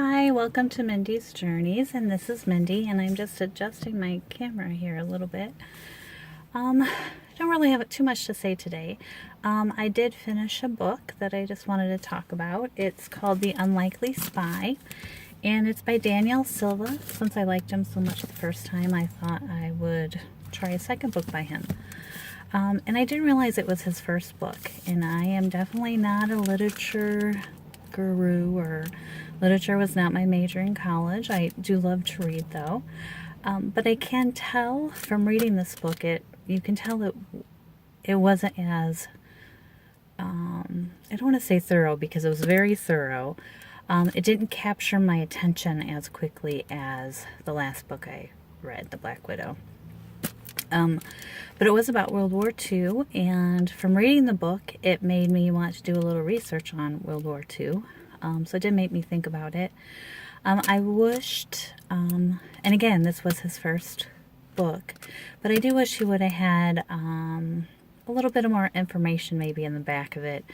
Hi, welcome to Mindy's Journeys, and this is Mindy, and I'm just adjusting my camera here a little bit. I don't really have too much to say today. I did finish a book that I just wanted to talk about. It's called The Unlikely Spy, and it's by Daniel Silva. Since I liked him so much the first time, I thought I would try a second book by him. And I didn't realize it was his first book, and I am definitely not a literature guru, or literature was not my major in college. I do love to read though, but I can tell from reading this book, you can tell that it wasn't as I don't want to say thorough, because it was very thorough. It didn't capture my attention as quickly as the last book I read, The Black Widow. But it was about World War II, and from reading the book, it made me want to do a little research on World War II. So it did make me think about it. I wished, and again, this was his first book, but I do wish he would have had a little bit of more information maybe in the back of it,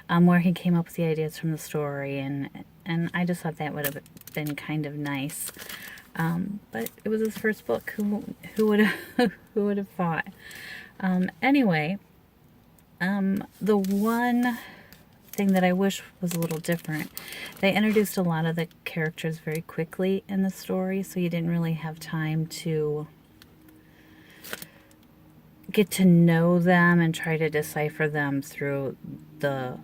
where he came up with the ideas from the story, and I just thought that would have been kind of nice. But it was his first book. Who would have who would have thought? Anyway, the one thing that I wish was a little different, they introduced a lot of the characters very quickly in the story, so you didn't really have time to get to know them and try to decipher them through the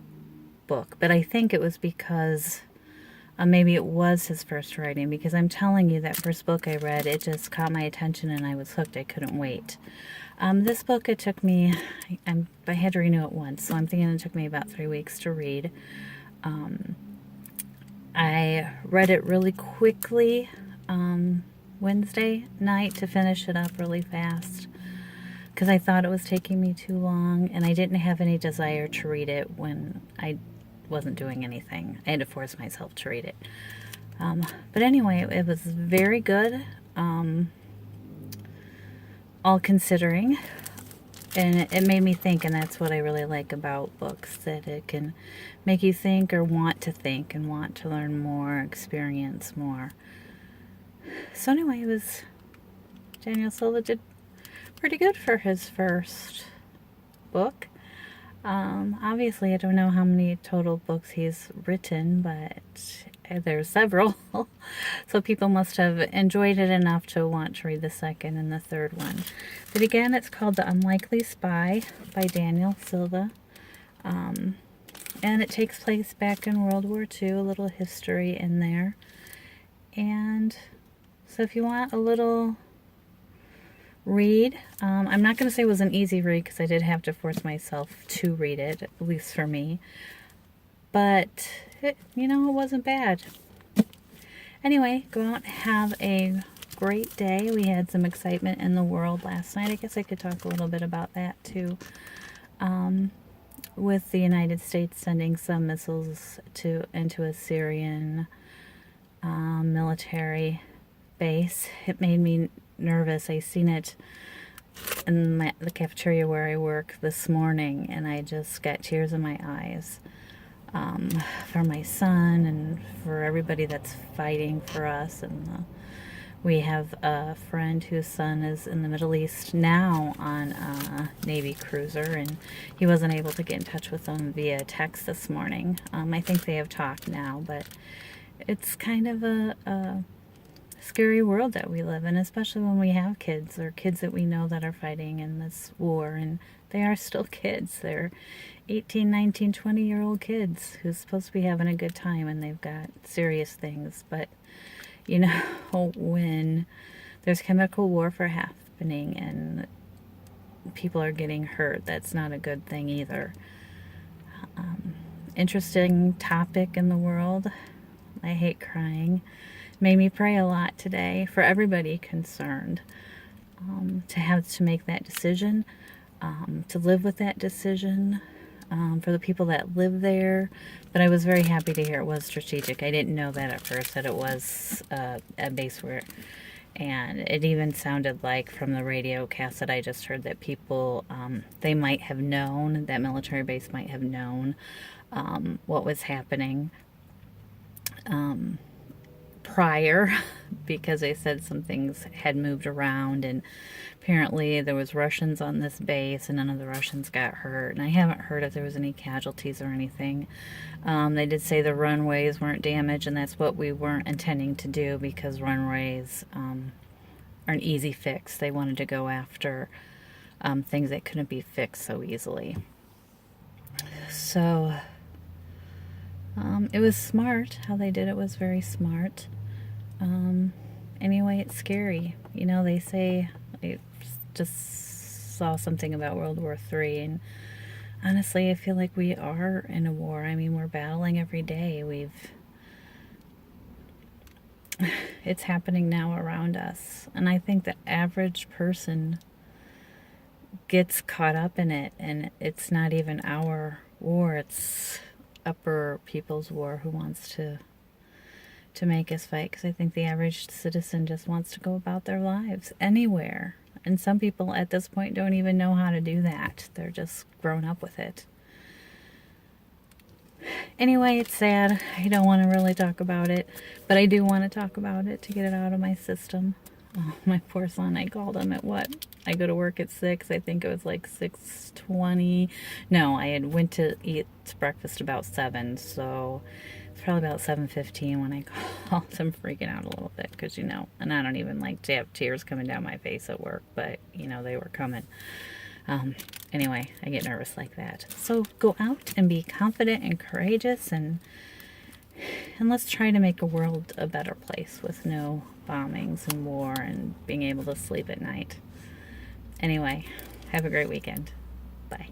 book. But I think it was because maybe it was his first writing, because I'm telling you, that first book I read, it just caught my attention and I was hooked. I couldn't wait. This book, it took me, I had to renew it once, so I'm thinking it took me about 3 weeks to read. I read it really quickly Wednesday night to finish it up really fast, because I thought it was taking me too long, and I didn't have any desire to read it when I wasn't doing anything. I had to force myself to read it. But anyway, it was very good, all considering, and it made me think, and that's what I really like about books, that it can make you think, or want to think, and want to learn more, experience more. So anyway, Daniel Silva did pretty good for his first book. Obviously, I don't know how many total books he's written, but there's several. So people must have enjoyed it enough to want to read the second and the third one. But again, it's called The Unlikely Spy by Daniel Silva. And it takes place back in World War II, a little history in there. And so if you want a little read, I'm not going to say it was an easy read, because I did have to force myself to read it, at least for me, but it wasn't bad. Anyway, go out and have a great day. We had some excitement in the world last night. I guess I could talk a little bit about that too, with the United States sending some missiles into a Syrian military base. It made me nervous. I seen it in the cafeteria where I work this morning, and I just got tears in my eyes, for my son and for everybody that's fighting for us. And we have a friend whose son is in the Middle East now on a Navy cruiser, and he wasn't able to get in touch with them via text this morning. I think they have talked now, but it's kind of a scary world that we live in, especially when we have kids, or kids that we know that are fighting in this war, and they are still kids. They're 18, 19, 20-year-old kids who's supposed to be having a good time, and they've got serious things. But when there's chemical warfare happening and people are getting hurt, that's not a good thing either. Interesting topic in the world. I hate crying. Made me pray a lot today for everybody concerned, to have to make that decision, to live with that decision, for the people that live there. But I was very happy to hear it was strategic. I didn't know that at first, that it was a base where, and it even sounded like from the radio cast that I just heard that people, they might have known, that military base might have known what was happening. prior because they said some things had moved around, and apparently there was Russians on this base and none of the Russians got hurt, and I haven't heard if there was any casualties or anything. They did say the runways weren't damaged, and that's what we weren't intending to do because runways are an easy fix. They wanted to go after things that couldn't be fixed so easily. So it was smart. How they did it was very smart. Anyway, it's scary. You know, they say, I just saw something about World War III, and honestly, I feel like we are in a war. I mean, we're battling every day. It's happening now around us. And I think the average person gets caught up in it, and it's not even our war. It's upper people's war who wants to make us fight, because I think the average citizen just wants to go about their lives anywhere. And some people at this point don't even know how to do that. They're just grown up with it. Anyway, it's sad. I don't want to really talk about it, but I do want to talk about it to get it out of my system. Oh, my poor son, I called him at what? I go to work at 6. I think it was like 6:20. No, I had went to eat breakfast about 7, so it's probably about 7:15 when I called. I'm freaking out a little bit because, you know, and I don't even like to have tears coming down my face at work, but, you know, they were coming. Anyway, I get nervous like that. So go out and be confident and courageous, and let's try to make a world a better place with no bombings and war and being able to sleep at night. Anyway, have a great weekend. Bye.